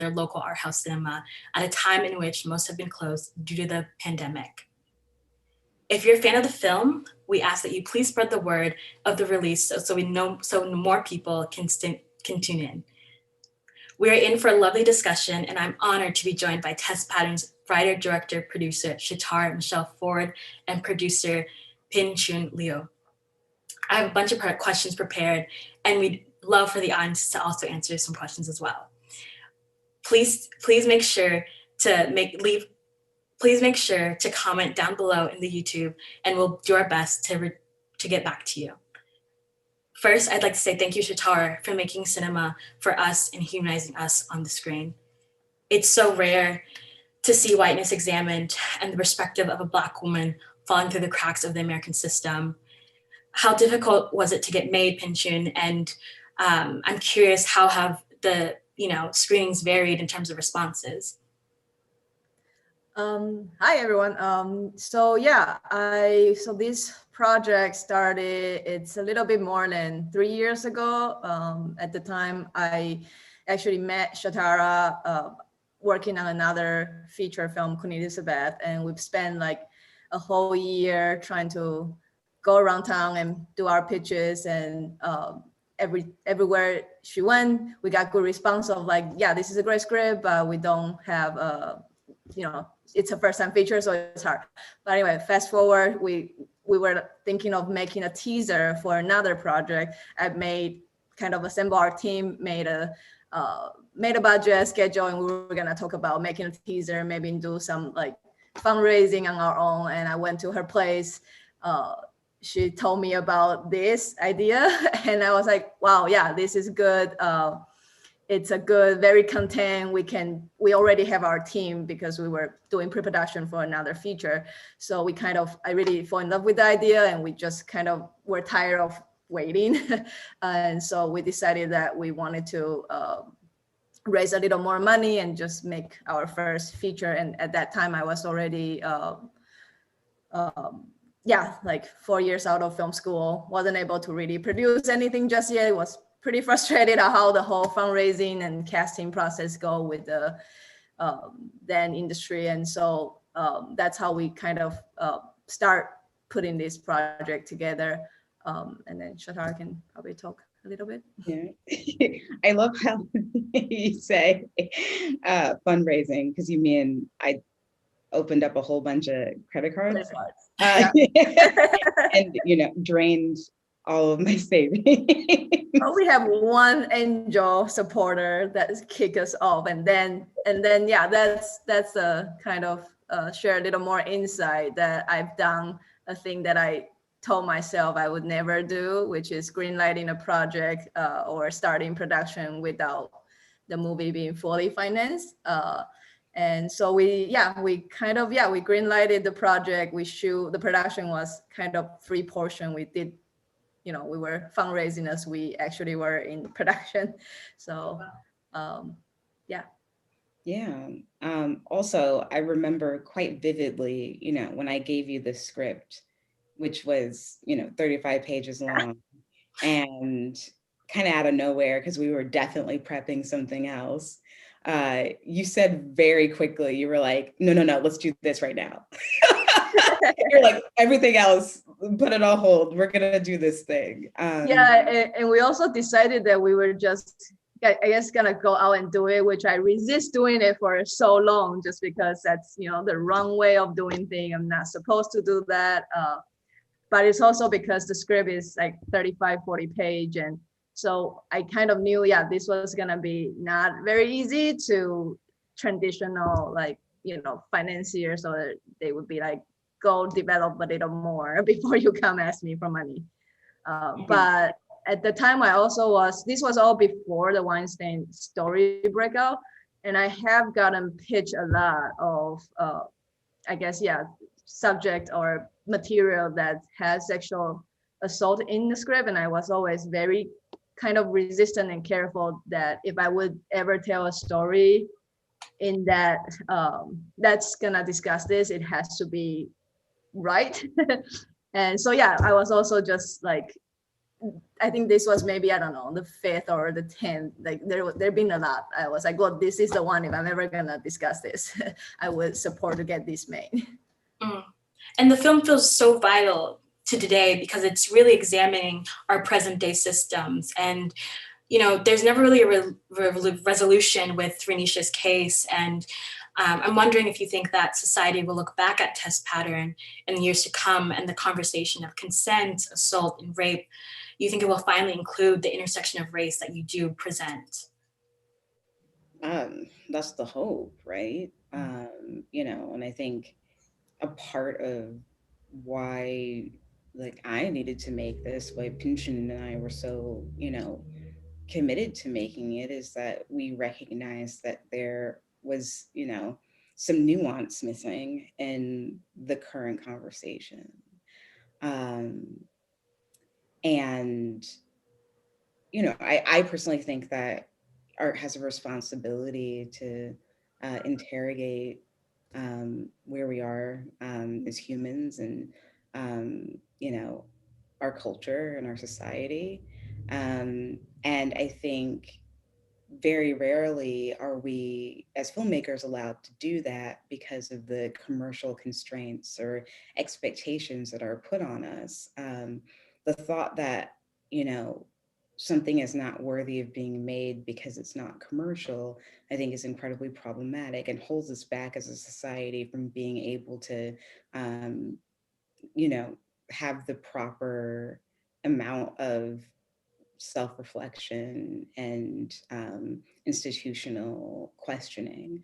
their local art house cinema at a time in which most have been closed due to the pandemic. If you're a fan of the film, we ask that you please spread the word of the release so more people can tune in. We are in for a lovely discussion, and I'm honored to be joined by Test Pattern's writer, director, producer, Shatara Michelle Ford, and producer, Pin Chun Liu. I have a bunch of questions prepared, and we'd love for the audience to also answer some questions as well. Please make sure to comment down below in the YouTube, and we'll do our best to get back to you. First, I'd like to say thank you, Shatara, for making cinema for us and humanizing us on the screen. It's so rare to see whiteness examined and the perspective of a Black woman falling through the cracks of the American system. How difficult was it to get made, Pinchun? And I'm curious, how have the screenings varied in terms of responses? Hi everyone. So this project started, it's a little bit more than 3 years ago. At the time, I actually met Shatara working on another feature film, Queen Elizabeth, and we've spent like a whole year trying to go around town and do our pitches, and everywhere she went, we got good response of like, yeah, this is a great script, but we don't have it's a first-time feature, so it's hard. But anyway, fast forward, we were thinking of making a teaser for another project. I made kind of assemble our team, made a budget schedule, and we were gonna talk about making a teaser, maybe do some like fundraising on our own. And I went to her place. She told me about this idea, and I was like, wow, yeah, this is good. It's a good, very contained. We already have our team because we were doing pre-production for another feature. So I really fall in love with the idea, and we just kind of were tired of waiting. And so we decided that we wanted to raise a little more money and just make our first feature. And at that time I was already, like 4 years out of film school, wasn't able to really produce anything just yet. It was pretty frustrated at how the whole fundraising and casting process go with the then industry. And so that's how we kind of start putting this project together. And then Shatara can probably talk a little bit. Yeah, I love how you say fundraising, because you mean I opened up a whole bunch of credit cards. Yeah. And drained all of my savings. Oh, we have one angel supporter that kick us off, and then yeah, that's a kind of share a little more insight that I've done a thing that I told myself I would never do, which is greenlighting a project or starting production without the movie being fully financed. And so we greenlighted the project. The production was kind of free portion. We did, we were fundraising as we actually were in production. So, yeah. Yeah. Also, I remember quite vividly, when I gave you the script, which was, 35 pages long, and kind of out of nowhere, because we were definitely prepping something else. You said very quickly, you were like, no, let's do this right now. You're like, everything else, put it on hold. We're going to do this thing. And we also decided that we were just, I guess, going to go out and do it, which I resist doing it for so long, just because that's, the wrong way of doing things. I'm not supposed to do that. But it's also because the script is like 35, 40 page. And so I kind of knew, this was going to be not very easy to traditional, financiers, so that they would be like, go develop a little more before you come ask me for money. But at the time this was all before the Weinstein story breakout. And I have gotten pitched a lot of, subject or material that has sexual assault in the script. And I was always very kind of resistant and careful that if I would ever tell a story in that that's gonna discuss this, it has to be right. And so I was also just like I think this was maybe, I don't know, the 5th or the 10th. Like there've been a lot. I was like, well, this is the one. If I'm ever gonna discuss this, I would support to get this made. Mm. And the film feels so vital to today because it's really examining our present day systems. And, you know, there's never really a resolution with Renisha's case. And I'm wondering if you think that society will look back at Test Pattern in the years to come and the conversation of consent, assault, and rape. You think it will finally include the intersection of race that you do present? That's the hope, right? You know, and I think a part of why like I needed to make this, why Pinchin and I were so, you know, committed to making it is that we recognized that there was, you know, some nuance missing in the current conversation. Um, and you know, I personally think that art has a responsibility to interrogate where we are as humans and, you know, our culture and our society. And I think very rarely are we as filmmakers allowed to do that because of the commercial constraints or expectations that are put on us. The thought that, you know, something is not worthy of being made because it's not commercial, I think is incredibly problematic and holds us back as a society from being able to, you know, have the proper amount of self-reflection and institutional questioning.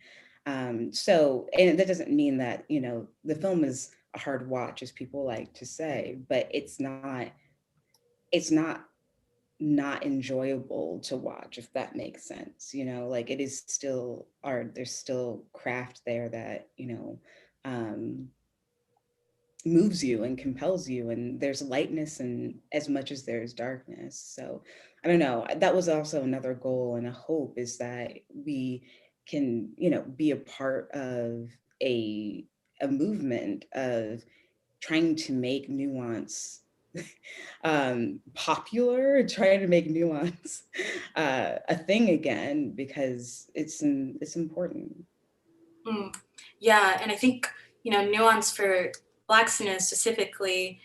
So, and that doesn't mean that, you know, the film is a hard watch, as people like to say, but it's not enjoyable to watch, if that makes sense. You know, like it is still art. There's still craft there that, you know, um, moves you and compels you, and there's lightness and as much as there's darkness. So I don't know, that was also another goal and a hope, is that we can, you know, be a part of a movement of trying to make nuance popular, trying to make nuance a thing again, because it's important. Mm. Yeah, and I think, you know, nuance for Black cinema specifically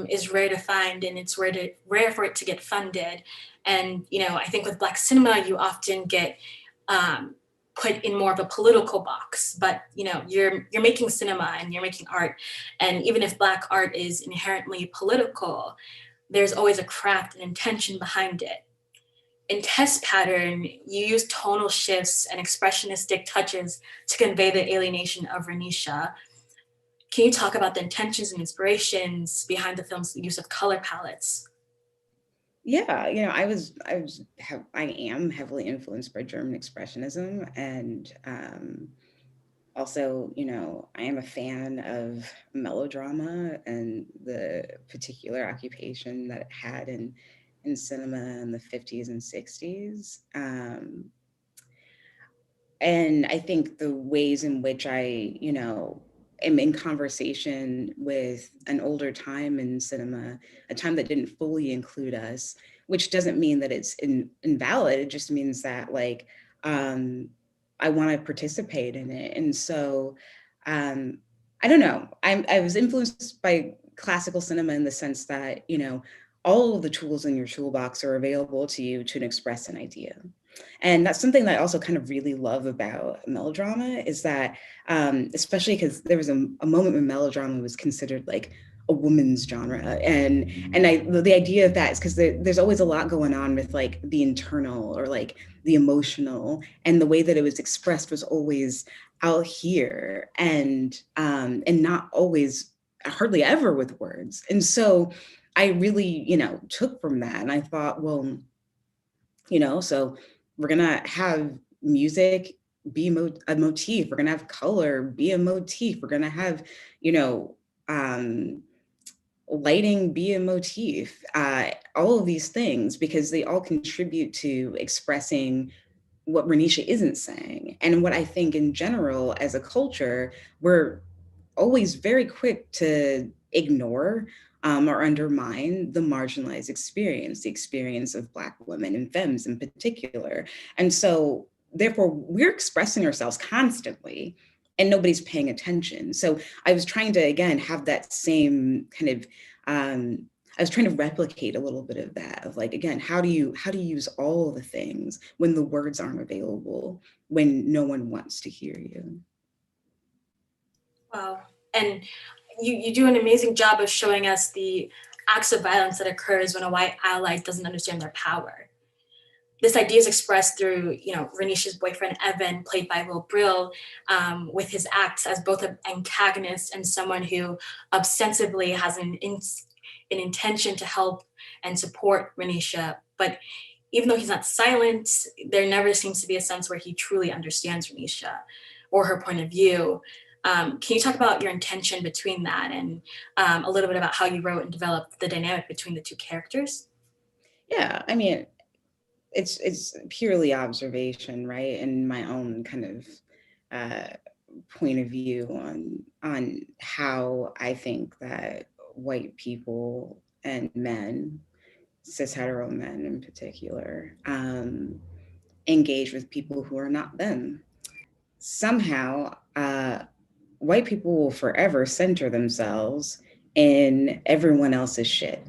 is rare to find, and it's rare for it to get funded. And you know, I think with Black cinema, you often get um, put in more of a political box. But you know, you're making cinema and you're making art, and even if Black art is inherently political, there's always a craft and intention behind it. In Test Pattern, you use tonal shifts and expressionistic touches to convey the alienation of Renisha. Can you talk about the intentions and inspirations behind the film's use of color palettes? Yeah, you know, I am heavily influenced by German expressionism, and also, you know, I am a fan of melodrama and the particular occupation that it had in cinema in the 50s and 60s. And I think the ways in which I, you know, am in conversation with an older time in cinema, a time that didn't fully include us, which doesn't mean that it's invalid. It just means that, like, um, I want to participate in it. And so um, I don't know. I was influenced by classical cinema in the sense that, you know, all of the tools in your toolbox are available to you to express an idea. And that's something that I also kind of really love about melodrama, is that, especially because there was a moment when melodrama was considered like a woman's genre. And the idea of that is because there's always a lot going on with like the internal or like the emotional, and the way that it was expressed was always out here, and not always, hardly ever with words. And so I really, you know, took from that, and I thought, well, you know, so we're gonna have music be a motif, we're gonna have color be a motif, we're gonna have, you know, lighting be a motif, all of these things, because they all contribute to expressing what Renisha isn't saying. And what I think in general as a culture, we're always very quick to ignore or undermine the marginalized experience, the experience of Black women and femmes in particular. And so therefore we're expressing ourselves constantly and nobody's paying attention. So I was trying to, again, have that same kind of, I was trying to replicate a little bit of that, of like, again, how do you use all the things when the words aren't available, when no one wants to hear you? Wow. And you do an amazing job of showing us the acts of violence that occurs when a white ally doesn't understand their power. This idea is expressed through, Renisha's boyfriend, Evan, played by Will Brill, with his acts as both an antagonist and someone who ostensibly has an intention to help and support Renisha. But even though he's not silent, there never seems to be a sense where he truly understands Renisha or her point of view. Can you talk about your intention between that, and a little bit about how you wrote and developed the dynamic between the two characters? Yeah, I mean, it's purely observation, right? And my own kind of point of view on how I think that white people and men, cis hetero men in particular, engage with people who are not them. Somehow, white people will forever center themselves in everyone else's shit.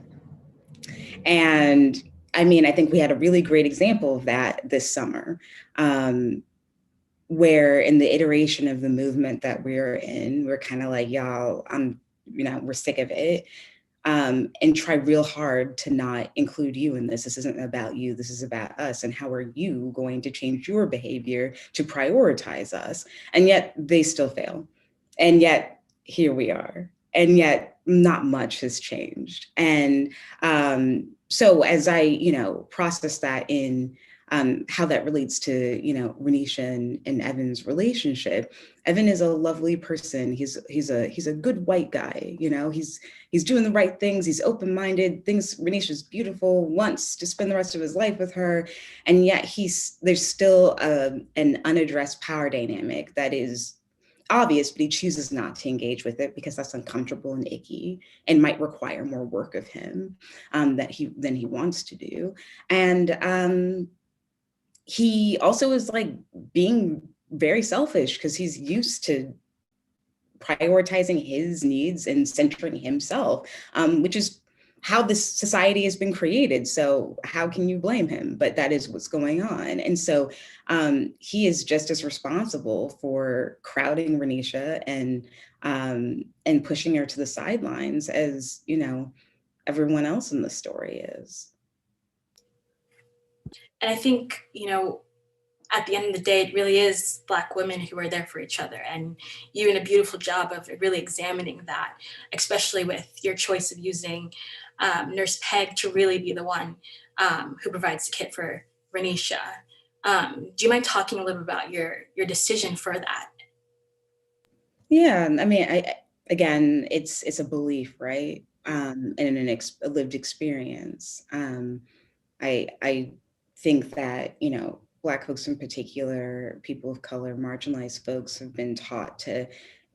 And I mean, I think we had a really great example of that this summer, where in the iteration of the movement that we're in, we're kind of like, y'all, we're sick of it. And try real hard to not include you in this. This isn't about you, this is about us. And how are you going to change your behavior to prioritize us? And yet they still fail. And yet here we are. And yet not much has changed. And so as I, process that in how that relates to, Renisha and Evan's relationship. Evan is a lovely person. He's a good white guy. He's doing the right things. He's open-minded. Thinks Renisha's beautiful. Wants to spend the rest of his life with her, and yet there's still an unaddressed power dynamic that is obvious, but he chooses not to engage with it because that's uncomfortable and icky and might require more work of him than he wants to do. And he also is like being very selfish because he's used to prioritizing his needs and centering himself, which is how this society has been created. So how can you blame him? But that is what's going on. And so he is just as responsible for crowding Renisha and pushing her to the sidelines as, everyone else in the story is. And I think, at the end of the day, it really is Black women who are there for each other. And you did a beautiful job of really examining that, especially with your choice of using Nurse Peg to really be the one who provides the kit for Renisha. Do you mind talking a little bit about your decision for that? Yeah, I mean, again, it's a belief, right? And a lived experience. I think that, Black folks in particular, people of color, marginalized folks have been taught to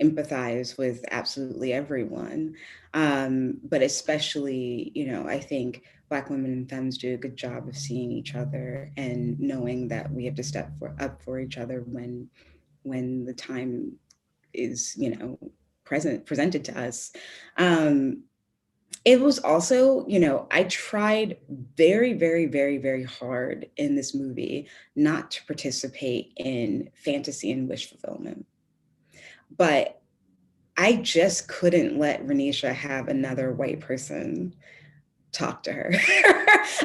empathize with absolutely everyone. But especially, I think Black women and femmes do a good job of seeing each other and knowing that we have to step up for each other when the time is, presented to us. It was also, I tried very, very, very, very hard in this movie not to participate in fantasy and wish fulfillment. But I just couldn't let Renisha have another white person talk to her.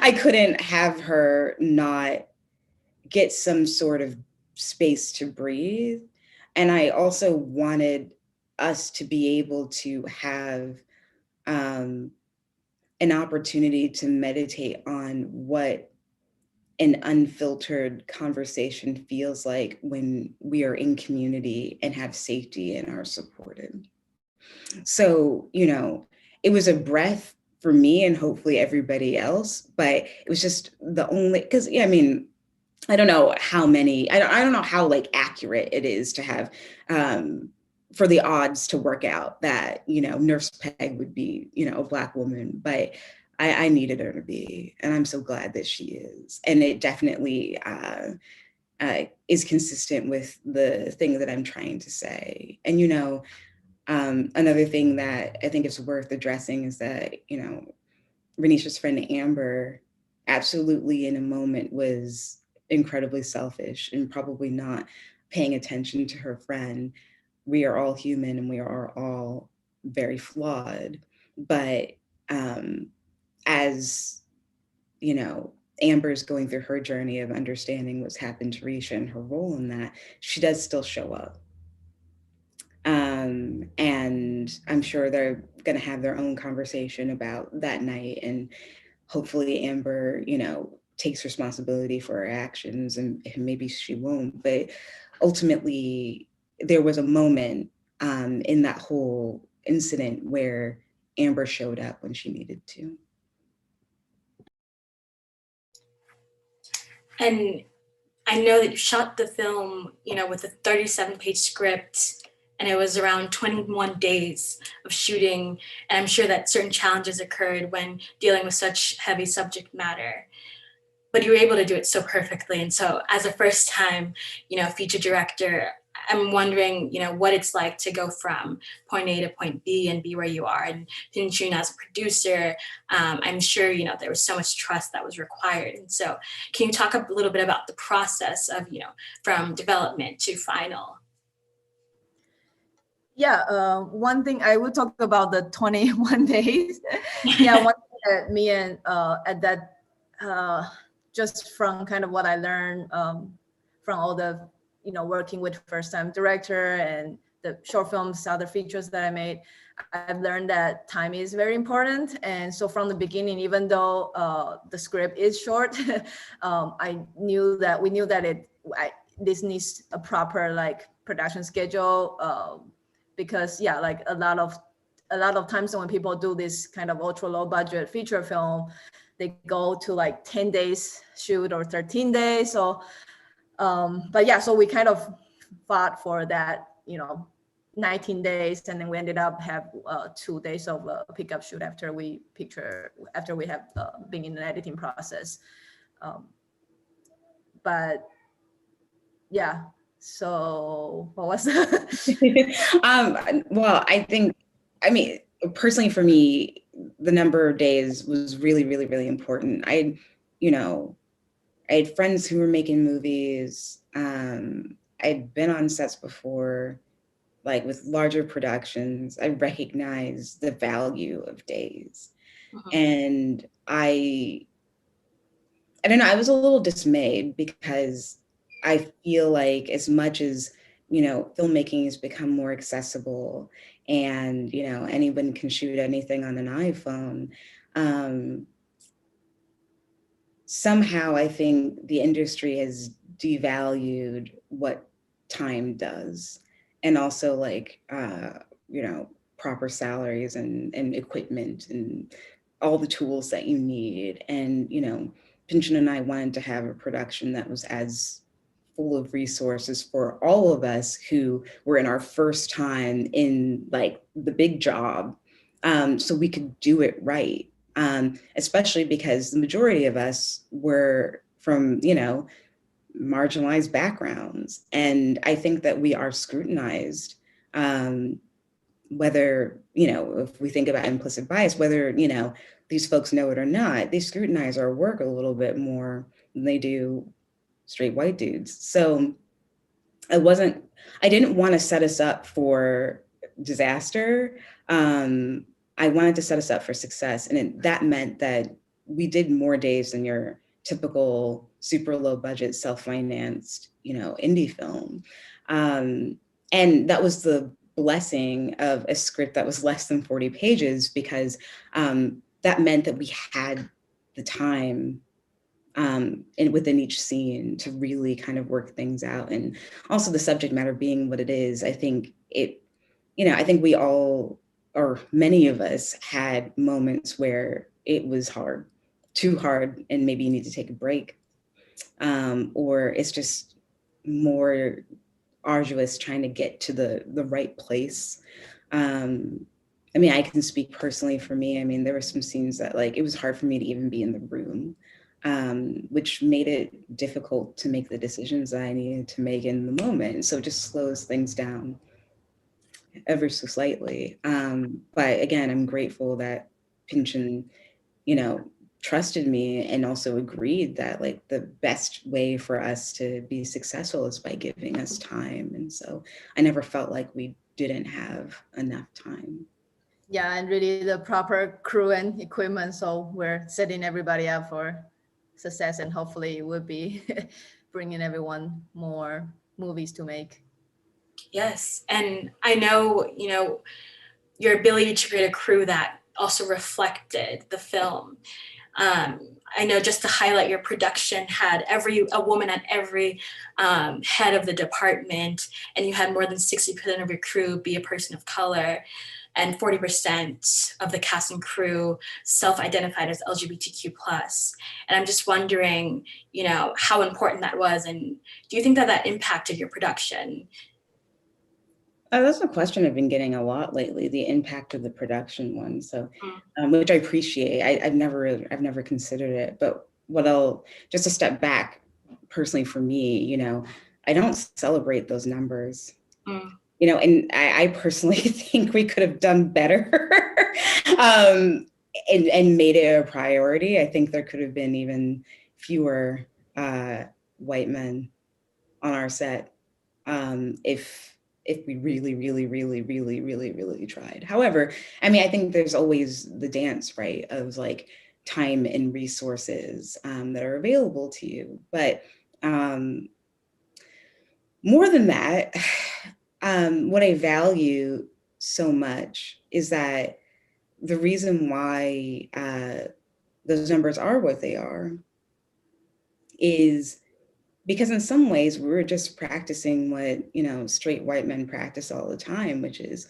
I couldn't have her not get some sort of space to breathe. And I also wanted us to be able to have an opportunity to meditate on what an unfiltered conversation feels like when we are in community and have safety and are supported. So, it was a breath for me and hopefully everybody else, but it was just the only, because, I mean, I don't know how many, I don't know how like accurate it is to have for the odds to work out that, Nurse Peg would be, a Black woman, but I needed her to be, and I'm so glad that she is. And it definitely is consistent with the thing that I'm trying to say. And, another thing that I think is worth addressing is that, Renisha's friend Amber absolutely in a moment was incredibly selfish and probably not paying attention to her friend. We are all human and we are all very flawed. But as, Amber's going through her journey of understanding what's happened to Risha and her role in that, she does still show up. And I'm sure they're going to have their own conversation about that night. And hopefully Amber, takes responsibility for her actions, and maybe she won't. But ultimately, there was a moment in that whole incident where Amber showed up when she needed to. And I know that you shot the film, with a 37-page script, and it was around 21 days of shooting. And I'm sure that certain challenges occurred when dealing with such heavy subject matter. But you were able to do it so perfectly. And so as a first time, feature director, I'm wondering, what it's like to go from point A to point B and be where you are. And shooting as a producer, I'm sure, there was so much trust that was required. And so can you talk a little bit about the process of, from development to final? Yeah, one thing I would talk about the 21 days. Yeah, one thing that me and at that, just from kind of what I learned from all the, working with first-time director and the short films, other features that I made, I've learned that time is very important. And so from the beginning, even though the script is short, we knew that this needs a proper like production schedule. Because like a lot of times when people do this kind of ultra low budget feature film, they go to like 10 days shoot or 13 days. So, but yeah, so we kind of fought for that, 19 days, and then we ended up have 2 days of pickup shoot after we have been in the editing process. But yeah. So what was that? Well, personally for me, the number of days was really, really, really important. I had friends who were making movies. I'd been on sets before, like with larger productions. I recognized the value of days. And I don't know, I was a little dismayed because I feel like as much as, filmmaking has become more accessible and, anyone can shoot anything on an iPhone, somehow I think the industry has devalued what time does, and also like, proper salaries and equipment and all the tools that you need. And, Pinchin and I wanted to have a production that was as full of resources for all of us who were in our first time in like the big job, so we could do it right. Especially because the majority of us were from, marginalized backgrounds. And I think that we are scrutinized, whether, if we think about implicit bias, whether, these folks know it or not, they scrutinize our work a little bit more than they do straight white dudes. So I didn't want to set us up for disaster. I wanted to set us up for success. And that meant that we did more days than your typical super low budget, self-financed, indie film. And that was the blessing of a script that was less than 40 pages, because that meant that we had the time and within each scene to really kind of work things out. And also the subject matter being what it is, I think I think we all, or many of us, had moments where it was hard, too hard, and maybe you need to take a break. Or it's just more arduous trying to get to the right place. I mean, I can speak personally for me. I mean, there were some scenes that like it was hard for me to even be in the room, which made it difficult to make the decisions that I needed to make in the moment. So it just slows things down ever so slightly. But again, I'm grateful that Pynchon, you know, trusted me and also agreed that like the best way for us to be successful is by giving us time. And so I never felt like we didn't have enough time. Yeah, and really the proper crew and equipment. So we're setting everybody up for success, and hopefully we'll be bringing everyone more movies to make. Yes, and I know, you know, your ability to create a crew that also reflected the film. I know, just to highlight, your production had a woman at every head of the department, and you had more than 60% of your crew be a person of color, and 40% of the cast and crew self-identified as LGBTQ+. And I'm just wondering, you know, how important that was, and do you think that that impacted your production? That's a question I've been getting a lot lately, the impact of the production one. So, Mm. which I appreciate. I've never considered it. But just to step back, personally for me, you know, I don't celebrate those numbers. Mm. You know, and I personally think we could have done better, and made it a priority. I think there could have been even fewer white men on our set, if we really tried. However, I mean, I think there's always the dance, right, of like time and resources that are available to you. But more than that, what I value so much is that the reason why those numbers are what they are is because in some ways we were just practicing what, you know, straight white men practice all the time, which is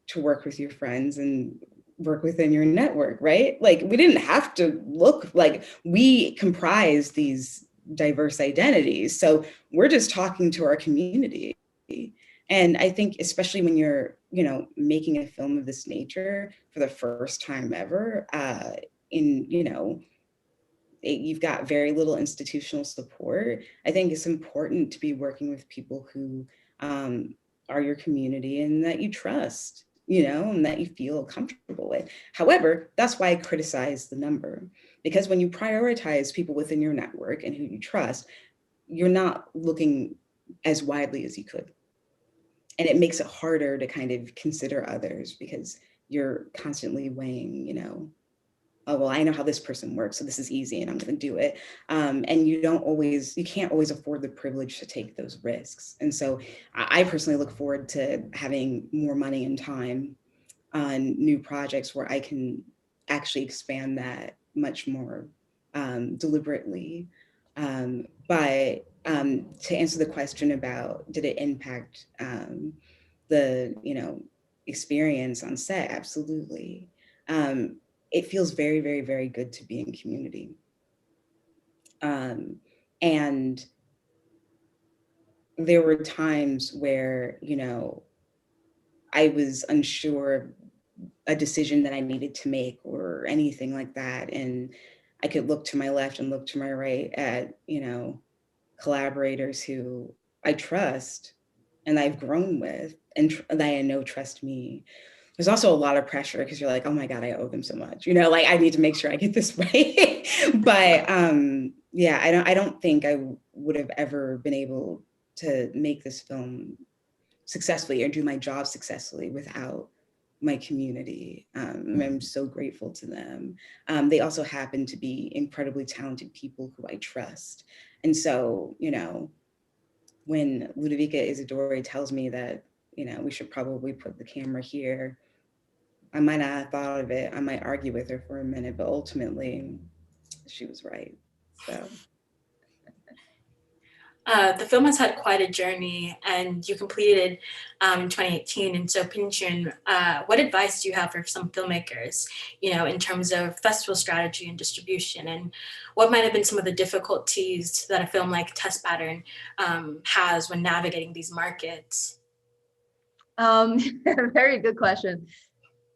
to work with your friends and work within your network, right? Like we didn't have to look like we comprise these diverse identities. So we're just talking to our community. And I think especially when you're, you know, making a film of this nature for the first time ever, in, you know, you've got very little institutional support. I think it's important to be working with people who are your community and that you trust, you know, and that you feel comfortable with. However, that's why I criticize the number, because when you prioritize people within your network and who you trust, you're not looking as widely as you could. And it makes it harder to kind of consider others because you're constantly weighing, you know, oh, well, I know how this person works, so this is easy and I'm going to do it. And you can't always afford the privilege to take those risks. And so I personally look forward to having more money and time on new projects where I can actually expand that much more deliberately. But to answer the question about did it impact the, you know, experience on set, absolutely. Um, it feels very, very, very good to be in community. Um, and there were times where, you know, I was unsure of a decision that I needed to make or anything like that. And I could look to my left and look to my right at, you know, collaborators who I trust and I've grown with and that I know trust me. There's also a lot of pressure because you're like, oh my God, I owe them so much. You know, like I need to make sure I get this right. But yeah, I don't think I would have ever been able to make this film successfully or do my job successfully without my community. I'm so grateful to them. They also happen to be incredibly talented people who I trust. And so, you know, when Ludovica Isidori tells me that, you know, we should probably put the camera here, I might not have thought of it. I might argue with her for a minute, but ultimately she was right. So. The film has had quite a journey, and you completed in 2018. And so, Pinchun, what advice do you have for some filmmakers, in terms of festival strategy and distribution, and what might have been some of the difficulties that a film like Test Pattern has when navigating these markets? Very good question.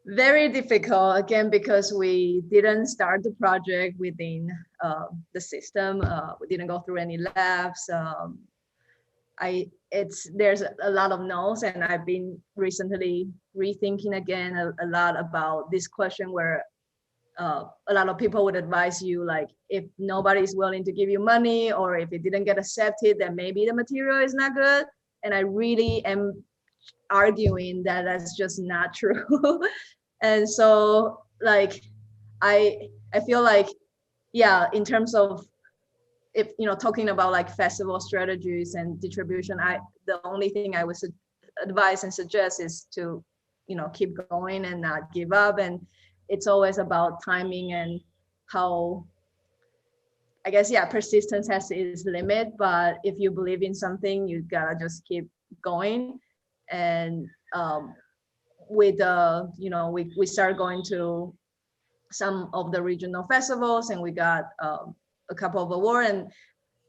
Very difficult, again, because we didn't start the project within the system. We didn't go through any labs. There's a lot of no's, and I've been recently rethinking again a lot about this question, where a lot of people would advise you, like, if nobody's willing to give you money, or if it didn't get accepted, then maybe the material is not good. And I really am arguing that that's just not true. And so, like, I feel like, yeah, in terms of, if talking about like festival strategies and distribution, the only thing I would advise and suggest is to keep going and not give up. And it's always about timing and how, I guess, yeah, persistence has its limit, but if you believe in something, you gotta just keep going. And with we started going to some of the regional festivals, and we got a couple of awards, and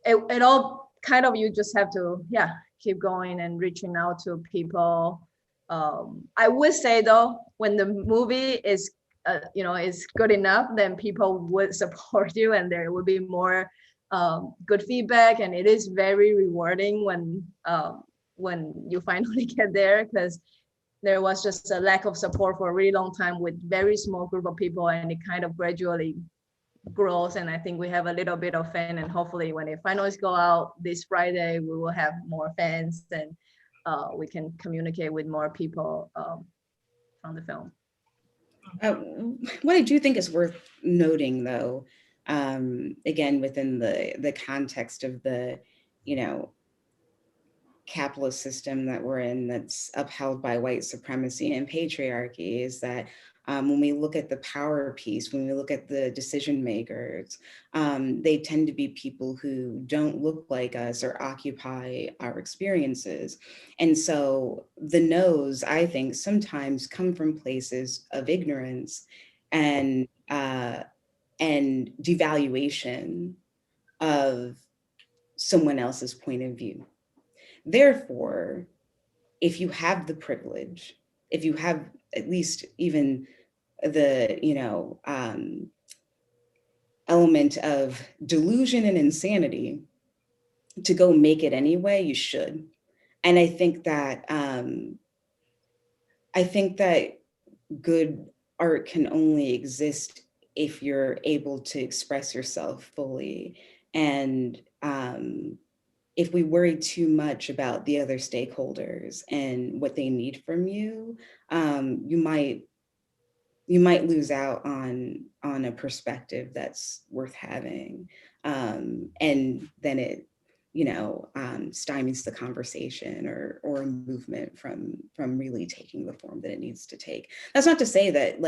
it all kind of, you just have to, yeah, keep going and reaching out to people. I would say though, when the movie is is good enough, then people would support you, and there will be more good feedback, and it is very rewarding when you finally get there, because there was just a lack of support for a really long time with very small group of people, and it kind of gradually grows. And I think we have a little bit of fan, and hopefully when it finally go out this Friday, we will have more fans, and we can communicate with more people from the film. What I do think is worth noting, though, again, within the context of the, capitalist system that we're in, that's upheld by white supremacy and patriarchy, is that when we look at the power piece, when we look at the decision makers, they tend to be people who don't look like us or occupy our experiences. And so the no's, I think, sometimes come from places of ignorance and devaluation of someone else's point of view. Therefore, if you have the privilege, if you have at least even the, element of delusion and insanity to go make it anyway, you should. And I think that good art can only exist if you're able to express yourself fully. And if we worry too much about the other stakeholders and what they need from you, you might lose out on a perspective that's worth having, and then it stymies the conversation or a movement from really taking the form that it needs to take. That's not to say that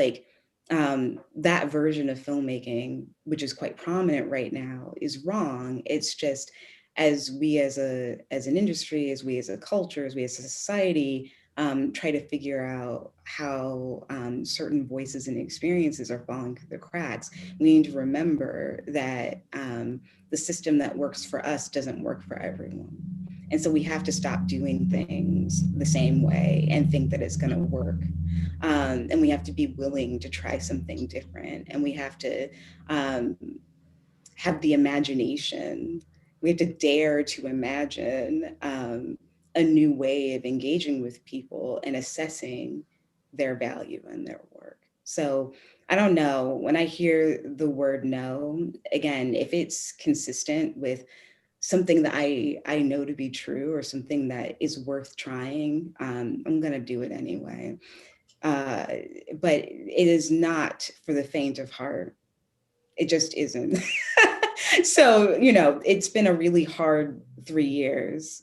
that version of filmmaking, which is quite prominent right now, is wrong. It's just, as we as an industry, as we as a culture, as we as a society, try to figure out how certain voices and experiences are falling through the cracks, we need to remember that the system that works for us doesn't work for everyone. And so we have to stop doing things the same way and think that it's going to work. And we have to be willing to try something different. And we have to have the imagination. We have to dare to imagine a new way of engaging with people and assessing their value and their work. So I don't know, when I hear the word no, again, if it's consistent with something that I know to be true or something that is worth trying, I'm gonna do it anyway. But it is not for the faint of heart. It just isn't. So, it's been a really hard 3 years.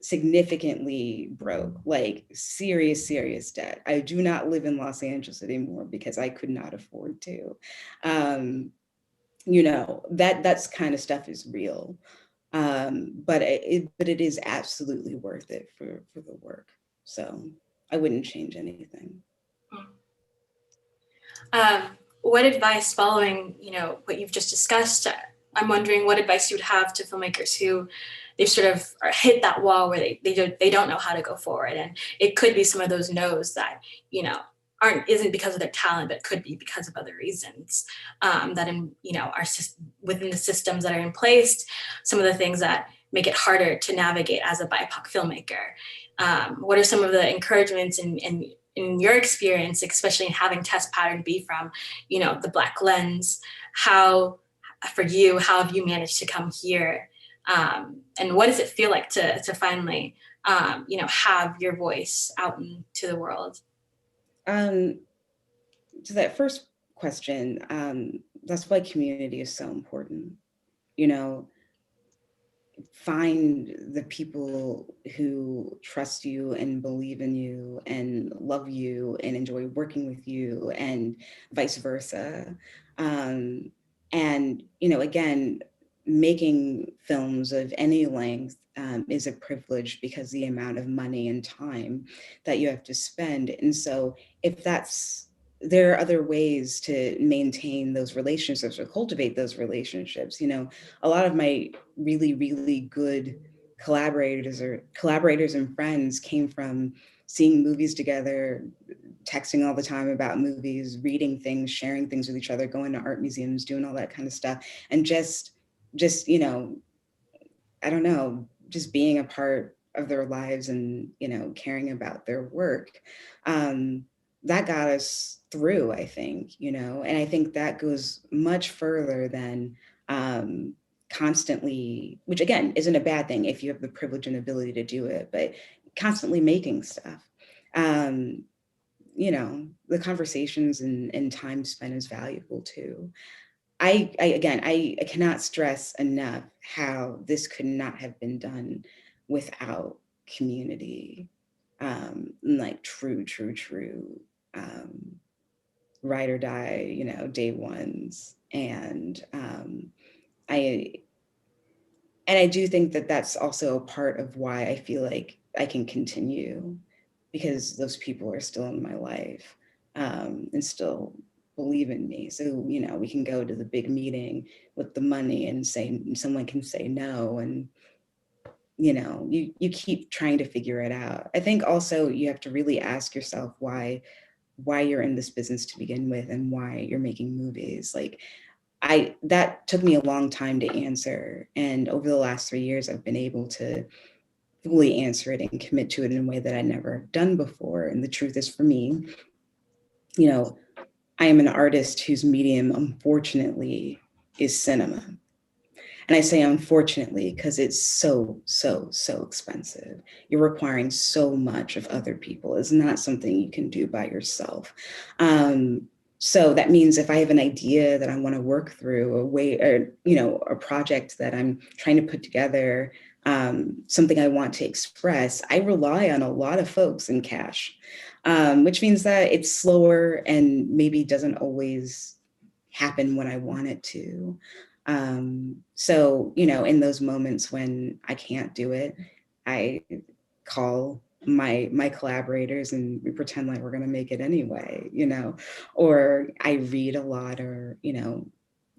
Significantly broke, like serious debt. I do not live in Los Angeles anymore because I could not afford to. That's kind of stuff is real. But it is absolutely worth it for the work. So I wouldn't change anything. What advice, following what you've just discussed, I'm wondering what advice you would have to filmmakers who they've sort of hit that wall where they don't know how to go forward, and it could be some of those no's that isn't because of their talent, but could be because of other reasons that are within the systems that are in place. Some of the things that make it harder to navigate as a BIPOC filmmaker. What are some of the encouragements in your experience, especially in having Test Pattern be from, the Black lens? How have you managed to come here? And what does it feel like to finally, have your voice out into the world? To that first question, that's why community is so important. Find the people who trust you and believe in you and love you and enjoy working with you, and vice versa. And again, making films of any length is a privilege because the amount of money and time that you have to spend. And so there are other ways to maintain those relationships or cultivate those relationships. A lot of my really, really good collaborators and friends came from seeing movies together, texting all the time about movies, reading things, sharing things with each other, going to art museums, doing all that kind of stuff. And just, I don't know, just being a part of their lives and, caring about their work. That got us through, I think, and I think that goes much further than constantly, which again, isn't a bad thing if you have the privilege and ability to do it, but constantly making stuff. The conversations and time spent is valuable too. I cannot stress enough how this could not have been done without community, like true ride or die, day ones. And I do think that that's also a part of why I feel like I can continue, because those people are still in my life, and still believe in me. So, we can go to the big meeting with the money and someone can say no. And, you keep trying to figure it out. I think also you have to really ask yourself why you're in this business to begin with and why you're making movies. Like, that took me a long time to answer. And over the last 3 years, I've been able to fully answer it and commit to it in a way that I never done before. And the truth is, for me, I am an artist whose medium, unfortunately, is cinema. And I say unfortunately because it's so expensive. You're requiring so much of other people. It's not something you can do by yourself. So that means if I have an idea that I want to work through, a project that I'm trying to put together, something I want to express, I rely on a lot of folks in cash, which means that it's slower and maybe doesn't always happen when I want it to. So, in those moments when I can't do it, I call my collaborators and we pretend like we're going to make it anyway, or I read a lot, or,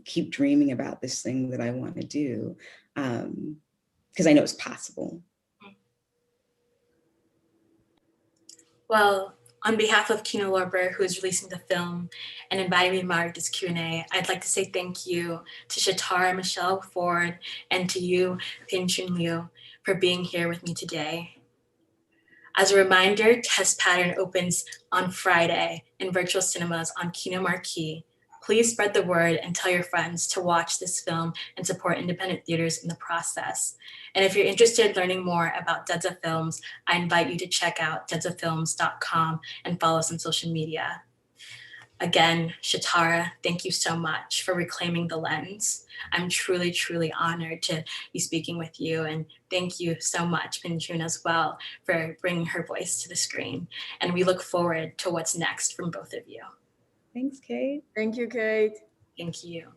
keep dreaming about this thing that I want to do, because I know it's possible. Well, on behalf of Kino Lorber, who is releasing the film and inviting me to moderate this Q&A, I'd like to say thank you to Shatara Michelle Ford and to you, Pin-Chun Liu, for being here with me today. As a reminder, Test Pattern opens on Friday in virtual cinemas on Kino Marquee. Please spread the word and tell your friends to watch this film and support independent theaters in the process. And if you're interested in learning more about Dedza Films, I invite you to check out dedzafilms.com and follow us on social media. Again, Shatara, thank you so much for reclaiming the lens. I'm truly, truly honored to be speaking with you. And thank you so much, Pin-Chun, as well, for bringing her voice to the screen. And we look forward to what's next from both of you. Thanks, Kate. Thank you, Kate. Thank you.